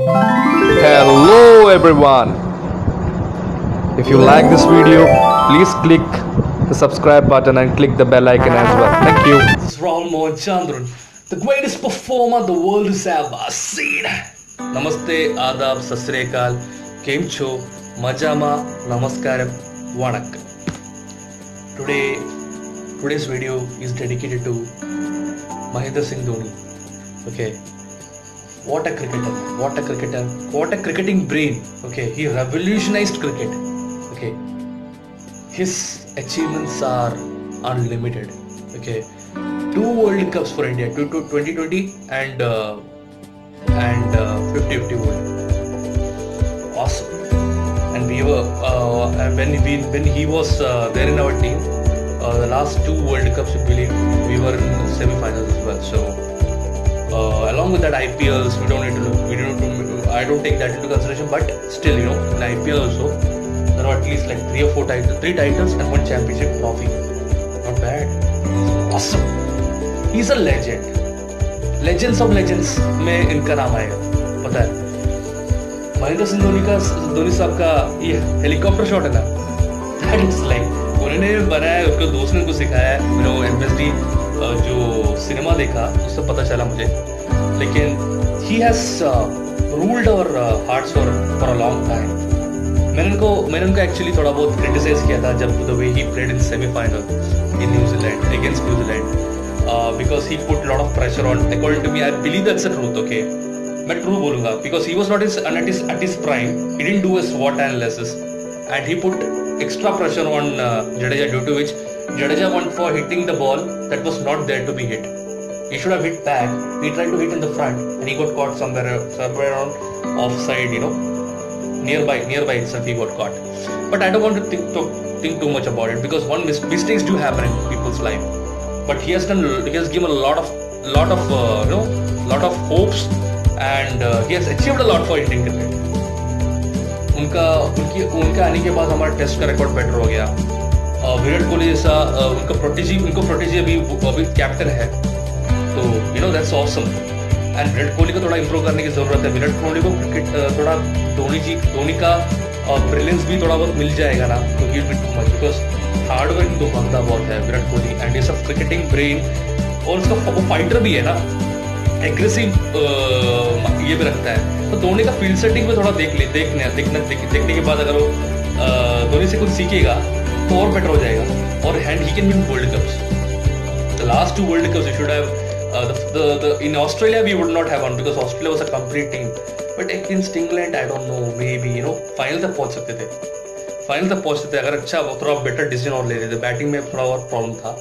Hello everyone. If you like this video, please click the subscribe button and click the bell icon as well. Thank you. This is Raul Mohan Chandran, the greatest performer the world has ever seen. Namaste, Adab, Sasrikal, Kemcho, Majama, Namaskaram, Vanak. Today's video is dedicated to Mahendra Singh Dhoni. Okay, what a cricketer, what a cricketing brain. Okay, he revolutionized cricket. Okay, his achievements are unlimited. Okay, 2 World Cups for India, 2020 and 50-50 World. Awesome. And we were when he was there in our team, the last 2 World Cups, I believe we were in semi-finals as well. So along with that IPLs, I don't take that into consideration. But still, in IPL also there are at least like 3 or 4 titles, 3 titles and 1 championship trophy. Not bad. Awesome. He's a legend. Legends of legends में इनका नाम आएगा. पता है महेंद्र सिंह धोनी साहब का ये helicopter shot है ना, that is like उन्होंने बनाया, उसके दोस्त ने उनको सिखाया. MSD जो सिनेमा देखा उससे पता चला मुझे. लेकिन he has ruled our hearts for a long time. मैंने उनको एक्चुअली थोड़ा बहुत क्रिटिसाइज किया था जब the way he played in semifinal in New Zealand against New Zealand, because he put a lot of pressure on. According to me, I believe that's the truth. Okay, मैं true बोलूँगा, because he was not at his prime. He didn't do a SWOT analysis and he put extra pressure on Jadeja, due to which Jadeja went for hitting the ball that was not there to be hit. He should have hit back. He tried to hit in the front and he got caught somewhere around offside. Nearby itself he got caught. But I don't want to think too much about it, because mistakes do happen in people's life. But he has given a lot of hopes, and he has achieved a lot for Indian cricket. उनका आने के बाद हमारा test का record better हो गया. विराट कोहली जैसा उनका प्रोटेजी अभी कैप्टन है, तो that's awesome. And Virat Kohli को थोड़ा इंप्रूव करने की जरूरत है. विराट कोहली को क्रिकेट थोड़ा धोनी का ब्रिलियंस भी थोड़ा बहुत मिल जाएगा ना, तो he will be too much, because hard working तो बंदा बहुत है विराट कोहली, एंड ये सब क्रिकेटिंग ब्रेन, और उसका वो फाइटर भी है ना, एग्रेसिव ये भी रखता है. तो धोनी का फील्ड सेटिंग पे थोड़ा देखने के बाद अगर वो धोनी से कुछ सीखेगा तो और बेटर हो जाएगा. और hand he can win world cups. The last 2 World Cups he should have in Australia we would not have won, because Australia was a complete team. But against England I don't know, maybe final तक पहुंच सकते थे अगर अच्छा थोड़ा better decision और ले रहे थे. बैटिंग में थोड़ा और प्रॉब्लम था.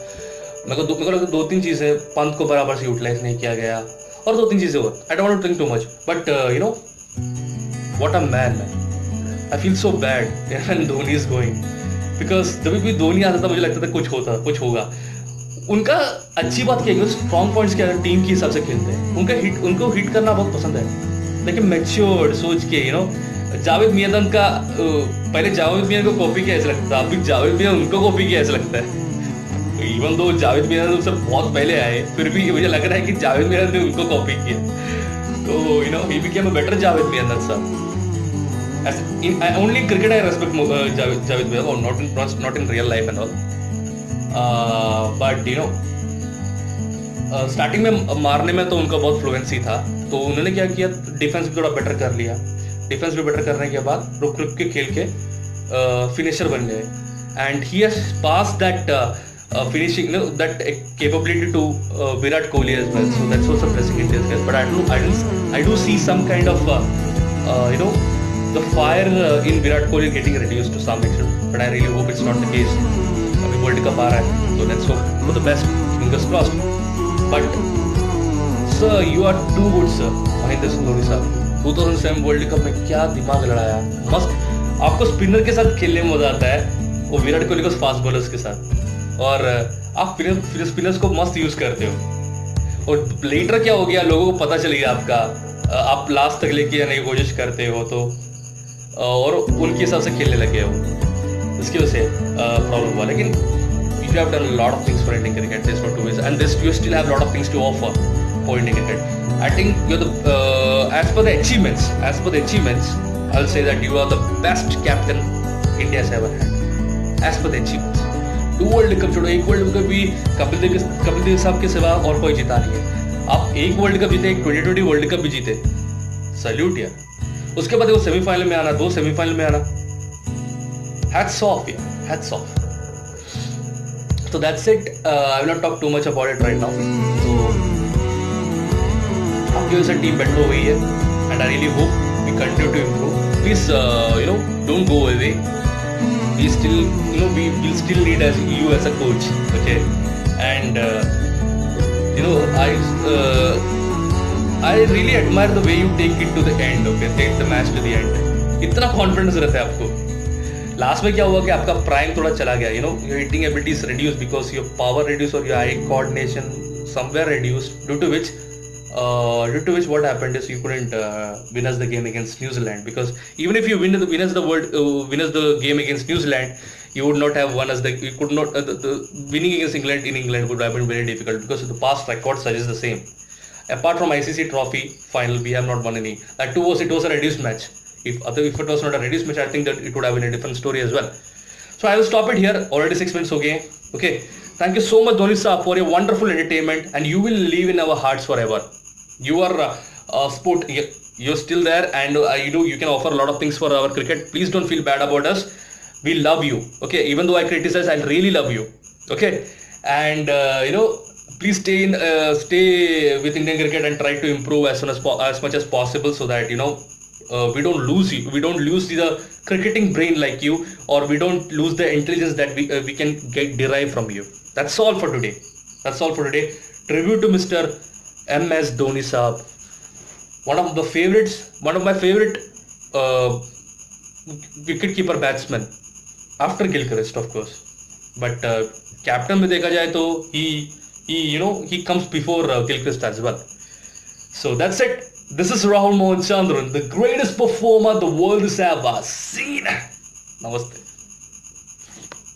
मेरे को लगता 2-3 चीजें, पंत को बराबर से यूटिलाइज नहीं किया गया, और 2-3 चीजें और. I don't want to think too much, but what a man. I feel so bad when Dhoni is going, because जब भी धोनी आता था मुझे लगता था कुछ होगा. उनका अच्छी बात क्या है, स्ट्रॉन्ग पॉइंट्स क्या है, टीम के हिसाब से खेलते हैं. उनको हिट करना बहुत पसंद है, लेकिन मैच्योर्ड सोच के. जावेद मियां का पहले जावेद मियां को कॉपी किया ऐसा लगता था, अभी जावेद मियां उनको कॉपी किया ऐसा लगता है. इवन दो जावेद मियां उनसे बहुत पहले आए, फिर भी मुझे लग रहा है कि जावेद मियां ने उनको कॉपी किया. तो he became a better Javed मियां साहब. Only in cricket I respect Javed Mian, not in real life and all. But starting में मारने में तो उनका बहुत फ्लुएंसी था, तो उन्होंने क्या किया, डिफेंस भी थोड़ा बेटर कर लिया. डिफेंस भी बेटर करने के बाद रुक के खेल के फिनिशर बन गए. And he has pass that finishing, that capability to Virat Kohli as well. So that's also a blessing in disguise. But I do see some kind of the fire in Virat Kohli getting reduced to some extent. But I really hope it's not the case. अभी World Cup आ रहा है, so let's hope for the best. Fingers crossed. But sir, you are too good, sir. Mahendra Singh Dhoni साहब 2007 world cup में क्या दिमाग लड़ाया. मस्त. आपको spinner के साथ खेलने में मजा आता है, वो विराट कोहली को फास्ट बॉलर्स के साथ, और आप फिर स्पिनर्स को मस्त यूज करते हो. और लेटर क्या हो गया, लोगों को पता चल गया आपका, आप लास्ट तक लेके आने की कोशिश करते हो, तो और उनके हिसाब से खेलने लगे हो, इसकी वजह से प्रॉब्लम हुआ. लेकिन you have done a lot of things for Indian cricket. There's no two ways, and you still have a lot of things to offer. for Indian cricket. I think you're the as per the achievements, I'll say that you are the best captain India has ever had. As per the achievements. 2 world cup छोड़ो, एक world cup भी कपिल देव साहब के सिवा और कोई जीता नहीं है. आप एक वर्ल्ड कप जीते, एक 2020 वर्ल्ड कप भी जीते, सल्यूट यार. उसके बाद वो सेमीफाइनल में आना, 2 सेमीफाइनल में आना, हैट्स ऑफ यार, hats off. So that's it. I will not talk too much about it right now. So आपकी वजह से टीम बेटर हो गई है, and I really hope we continue to improve. Please, don't go away. We still, we'll still need you as a coach. Okay, and I really admire the way you take it to the end. Okay, take the match to the end. इतना confidence रहता है आपको. Last में क्या हुआ कि आपका prime थोड़ा चला गया, your hitting abilities reduce because your power reduce और your eye coordination somewhere reduced due to which what happened is you couldn't win us the game against New Zealand, because even if you win us the game against New Zealand, you would not have won us you could not the winning against England would have been very difficult, because the past record suggests the same. Apart from ICC trophy final, we have not won any. That too it was a reduced match. If it was not a reduced match, I think that it would have been a different story as well. So I will stop it here. Already 6 minutes okay. Okay. Thank you so much, Dhoni Saab, for your wonderful entertainment, and you will live in our hearts forever. You are sport. You're still there, and you can offer a lot of things for our cricket. Please don't feel bad about us. We love you. Okay. Even though I criticize, I really love you. Okay. And please stay with Indian cricket and try to improve as much as possible, so that we don't lose you. We don't lose the cricketing brain like you, or we don't lose the intelligence that we can derive from you. That's all for today. Tribute to Mr. MS Dhoni Saab, one of my favorite wicket-keeper batsman after Gilchrist, of course. But captain में देखा जाए तो he comes before Gilchrist as well. So that's it. This is Rahul Mohan Chandran, the greatest performer the world has ever seen. Namaste.